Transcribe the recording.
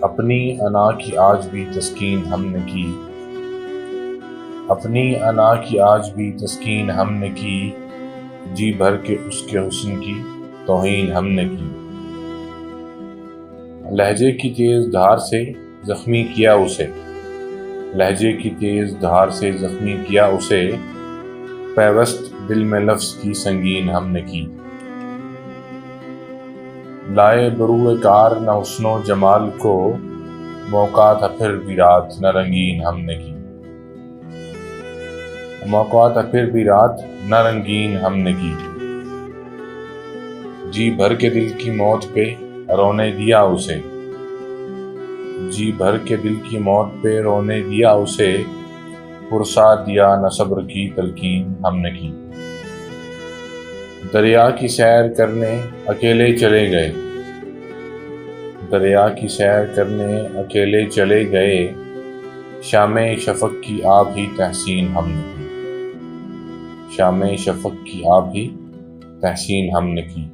اپنی انا کی آج بھی تسکین ہم نے کی، اپنی انا کی آج بھی تسکین ہم نے کی، جی بھر کے اس کے حسن کی توہین ہم نے کی۔ لہجے کی تیز دھار سے زخمی کیا اسے، لہجے کی تیز دھار سے زخمی کیا اسے، پیوست دل میں لفظ کی سنگین ہم نے کی۔ لائے بروئے کار نہ حسن و جمال کو، موقع تھا پھر بھی رات نہ رنگین ہم نے کی، موقع تھا پھر بھی رات نہ رنگین ہم نے کی۔ جی بھر کے دل کی موت پہ رونے دیا اسے، جی بھر کے دل کی موت پہ رونے دیا اسے، پرسا دیا نہ صبر کی تلقین ہم نے کی۔ دریا کی سیر کرنے اکیلے چلے گئے، دریا کی سیر کرنے اکیلے چلے گئے، شام شفق کی آب ہی تحسین ہم نے کی، شام شفق کی آب ہی تحسین ہم نے کی۔